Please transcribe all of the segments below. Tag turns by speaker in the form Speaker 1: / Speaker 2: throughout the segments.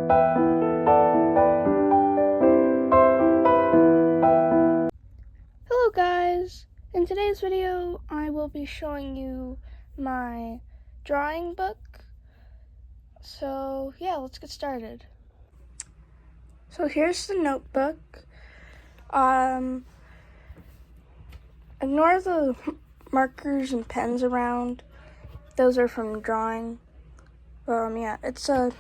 Speaker 1: Hello guys! In today's video, I will be showing you my drawing book. So yeah, let's get started. So here's the notebook. Ignore the markers and pens around. Those are from drawing. Yeah, it's a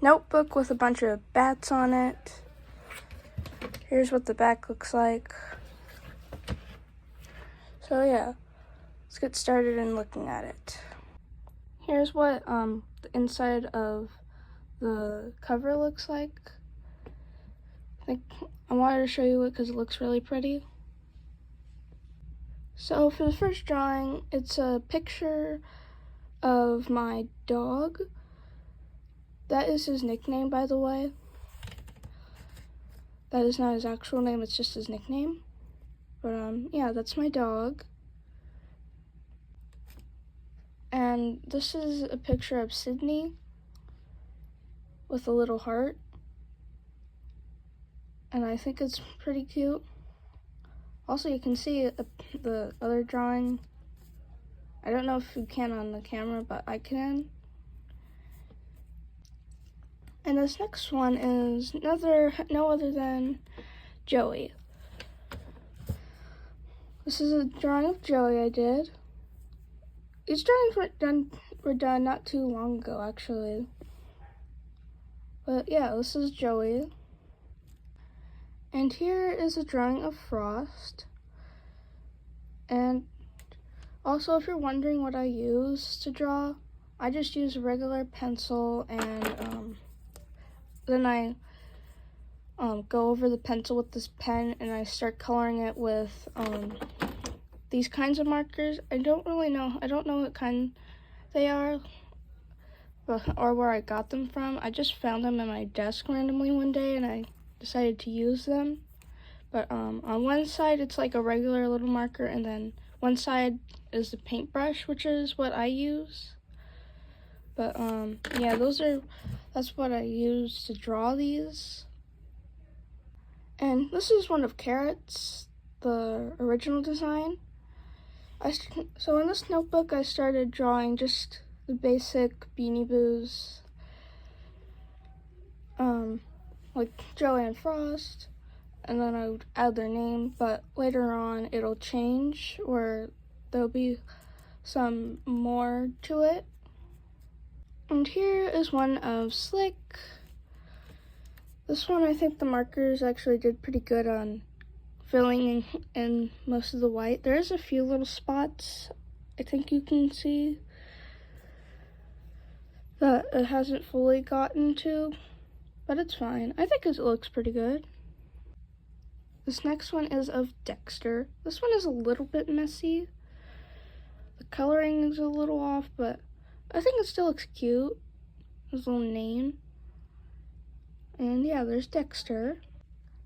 Speaker 1: notebook with a bunch of bats on it. Here's what the back looks like. So yeah, let's get started in looking at it. Here's what the inside of the cover looks like. I wanted to show you it because it looks really pretty. So for the first drawing, it's a picture of my dog. That is his nickname, by the way. That is not his actual name, it's just his nickname. But yeah, that's my dog. And this is a picture of Sydney with a little heart. And I think it's pretty cute. Also, you can see the other drawing. I don't know if you can on the camera, but I can. And this next one is no other than Joey. This is a drawing of Joey I did. These drawings were done not too long ago, actually. But yeah, this is Joey. And here is a drawing of Frost. And also, if you're wondering what I use to draw, I just use a regular pencil, and then I go over the pencil with this pen, and I start coloring it with these kinds of markers. I don't know what kind they are, or where I got them from. I just found them in my desk randomly one day, and I decided to use them. But on one side, it's like a regular little marker, and then one side is the paintbrush, which is what I use. But yeah, that's what I use to draw these. And this is one of Carrot's, the original design. So in this notebook, I started drawing just the basic Beanie Boos, like Joey and Frost, and then I would add their name, but later on it'll change, where there'll be some more to it. And here is one of Slick. This one, I think the markers actually did pretty good on filling in most of the white. There's a few little spots I think you can see that it hasn't fully gotten to, but it's fine. I think it looks pretty good. This next one is of Dexter. This one is a little bit messy. The coloring is a little off, but I think it still looks cute. His little name. And yeah, there's Dexter.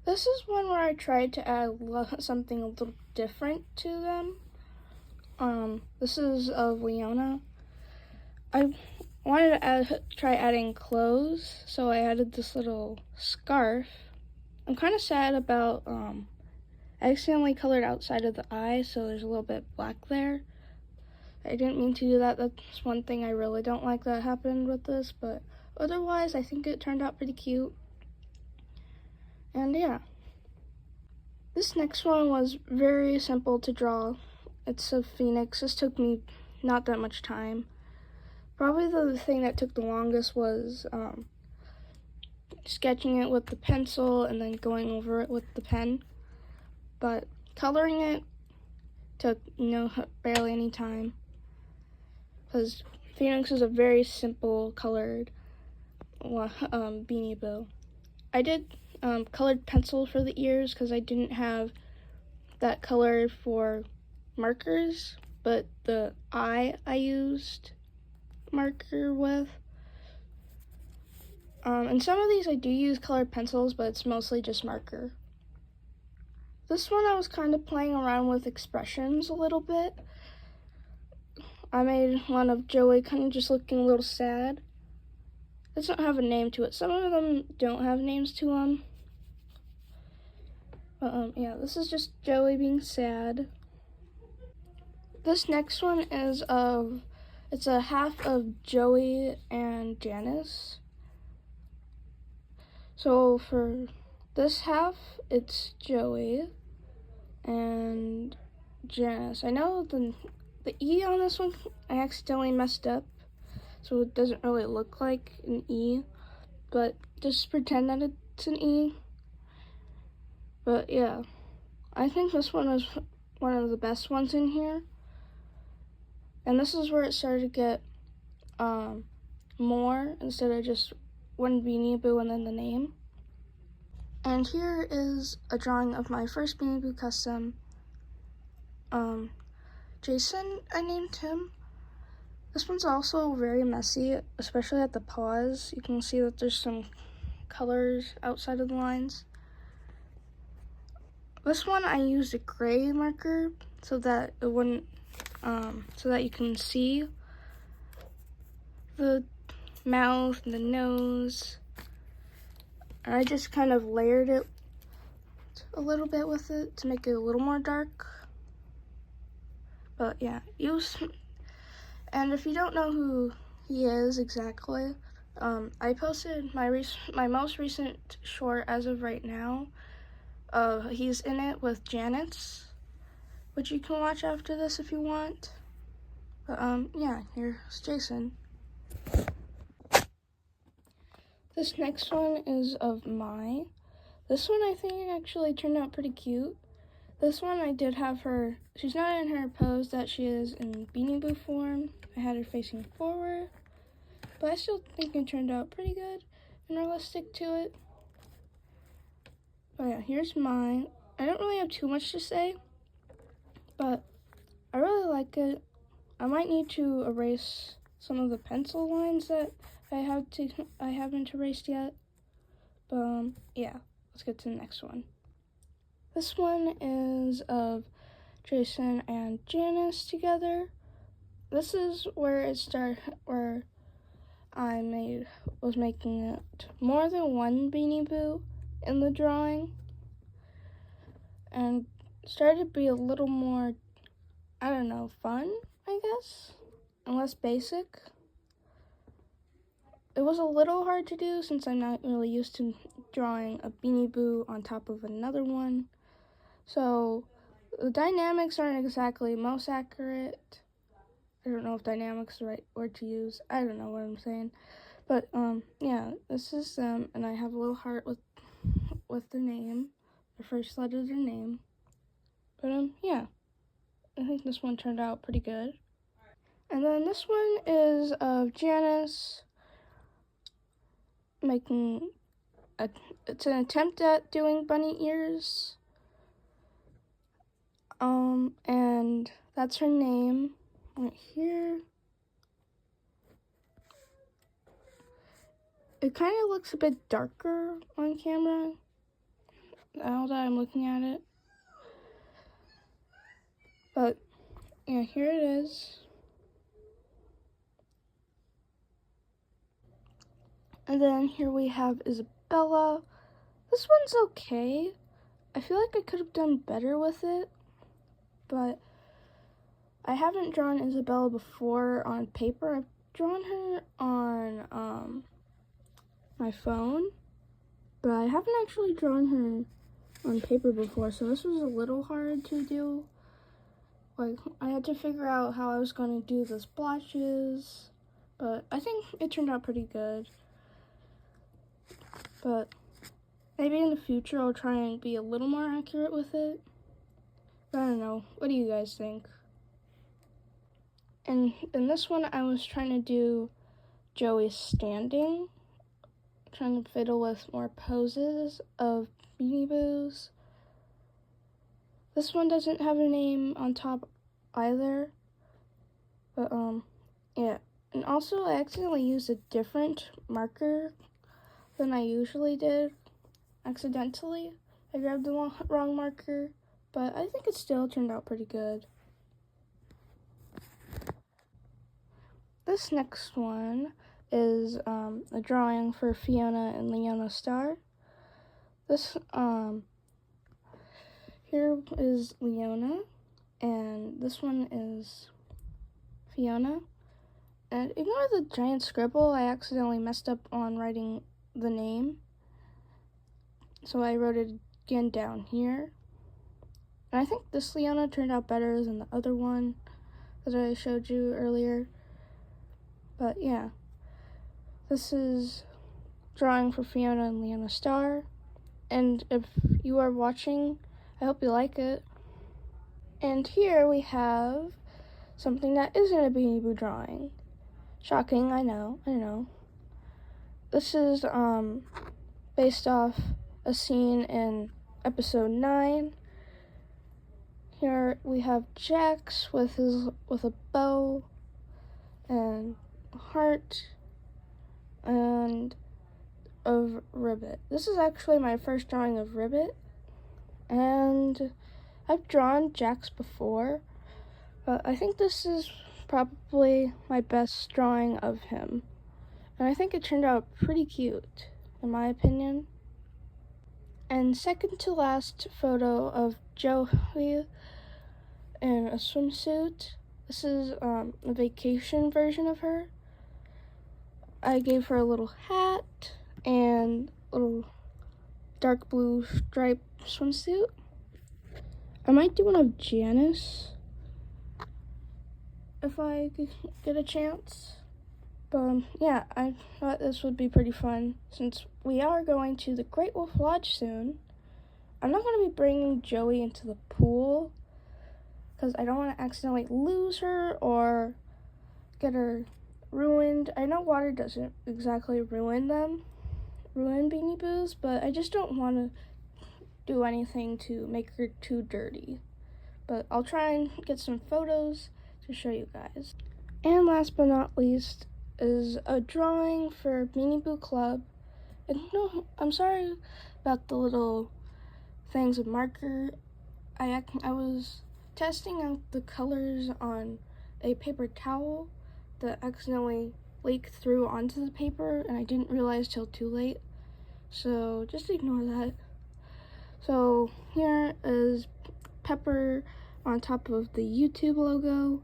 Speaker 1: This is one where I tried to add something a little different to them. This is of Leona. I wanted to try adding clothes, so I added this little scarf. I'm kind of sad about, I accidentally colored outside of the eye, so there's a little bit black there. I didn't mean to do that. That's one thing I really don't like that happened with this, but otherwise I think it turned out pretty cute. And yeah. This next one was very simple to draw. It's a phoenix. This took me not that much time. Probably the thing that took the longest was sketching it with the pencil and then going over it with the pen. But coloring it took, barely any time, because Phoenix is a very simple colored Beanie Boo. I did colored pencil for the ears because I didn't have that color for markers, but the eye I used marker with. And some of these I do use colored pencils, but it's mostly just marker. This one I was kind of playing around with expressions a little bit. I made one of Joey kind of just looking a little sad. doesn't have a name to it. Some of them don't have names to them. But yeah, this is just Joey being sad. This next one is it's a half of Joey and Janice. So for this half, it's Joey and Janice. I know the E on this one I accidentally messed up, so it doesn't really look like an E, but just pretend that it's an E. But yeah, I think this one is one of the best ones in here. And this is where it started to get more instead of just one Beanie Boo and then the name. And here is a drawing of my first Beanie Boo custom. Jason, I named him. This one's also very messy, especially at the paws. You can see that there's some colors outside of the lines. This one I used a gray marker so that it wouldn't, so that you can see the mouth and the nose. And I just kind of layered it a little bit with it to make it a little more dark. But yeah, and if you don't know who he is exactly, I posted my most recent short as of right now. He's in it with Janice, which you can watch after this if you want. But yeah, here's Jason. This next one is of Mai. This one I think actually turned out pretty cute. This one I did have her, she's not in her pose that she is in Beanie Boo form. I had her facing forward, but I still think it turned out pretty good and realistic to it. But yeah, here's mine. I don't really have too much to say, but I really like it. I might need to erase some of the pencil lines that I haven't erased yet. But yeah, let's get to the next one. This one is of Jason and Janice together. This is where it started, where I was making it more than one Beanie Boo in the drawing, and started to be a little more, I don't know, fun, I guess, and less basic. It was a little hard to do since I'm not really used to drawing a Beanie Boo on top of another one. So the dynamics aren't exactly most accurate. I don't know if dynamics is the right word to use. I don't know what I'm saying. But yeah, this is them, and I have a little heart with the name, the first letter of their name. But yeah, I think this one turned out pretty good. And then this one is of Janice making it's an attempt at doing bunny ears. And that's her name right here. It kind of looks a bit darker on camera now that I'm looking at it. But yeah, here it is. And then here we have Isabella. This one's okay. I feel like I could have done better with it, but I haven't drawn Isabella before on paper. I've drawn her on my phone, but I haven't actually drawn her on paper before, so this was a little hard to do. Like, I had to figure out how I was going to do the splotches, but I think it turned out pretty good. But maybe in the future I'll try and be a little more accurate with it. But I don't know. What do you guys think? And in this one, I was trying to do Joey standing, trying to fiddle with more poses of Beanie Boos. This one doesn't have a name on top either. But yeah. And also I accidentally used a different marker than I usually did. Accidentally. I grabbed the wrong marker, but I think it still turned out pretty good. This next one is a drawing for Fiona and Leona Star. This here is Leona, and this one is Fiona. And ignore the giant scribble, I accidentally messed up on writing the name. So I wrote it again down here. And I think this Leona turned out better than the other one that I showed you earlier. But yeah, this is drawing for Fiona and Leona Star. And if you are watching, I hope you like it. And here we have something that isn't a Beanie Boo drawing. Shocking, I know. This is based off a scene in episode 9. Here we have Jax with a bow and a heart and of Ribbit. This is actually my first drawing of Ribbit, and I've drawn Jax before, but I think this is probably my best drawing of him. And I think it turned out pretty cute, in my opinion. And second to last photo of Joey in a swimsuit. This is a vacation version of her. I gave her a little hat and a little dark blue striped swimsuit. I might do one of Janice if I get a chance. But yeah, I thought this would be pretty fun since we are going to the Great Wolf Lodge soon. I'm not going to be bringing Joey into the pool because I don't want to accidentally lose her or get her ruined. I know water doesn't exactly ruin Beanie Boos, but I just don't want to do anything to make her too dirty. But I'll try and get some photos to show you guys. And last but not least is a drawing for Beanie Boo Club. And no, I'm sorry about the little things of marker. I was testing out the colors on a paper towel that accidentally leaked through onto the paper, and I didn't realize till too late. So just ignore that. So here is Pepper on top of the YouTube logo.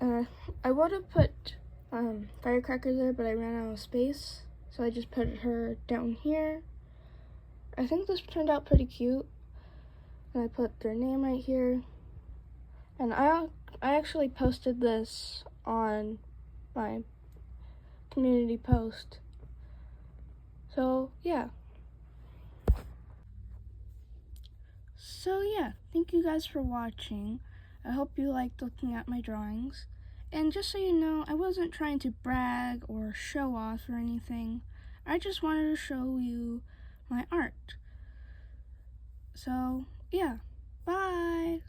Speaker 1: I would have put Firecracker there, but I ran out of space, so I just put her down here. I think this turned out pretty cute, and I put their name right here. And I actually posted this on my community post. So yeah. Thank you guys for watching. I hope you liked looking at my drawings. And just so you know, I wasn't trying to brag or show off or anything. I just wanted to show you my art. So, yeah. Bye!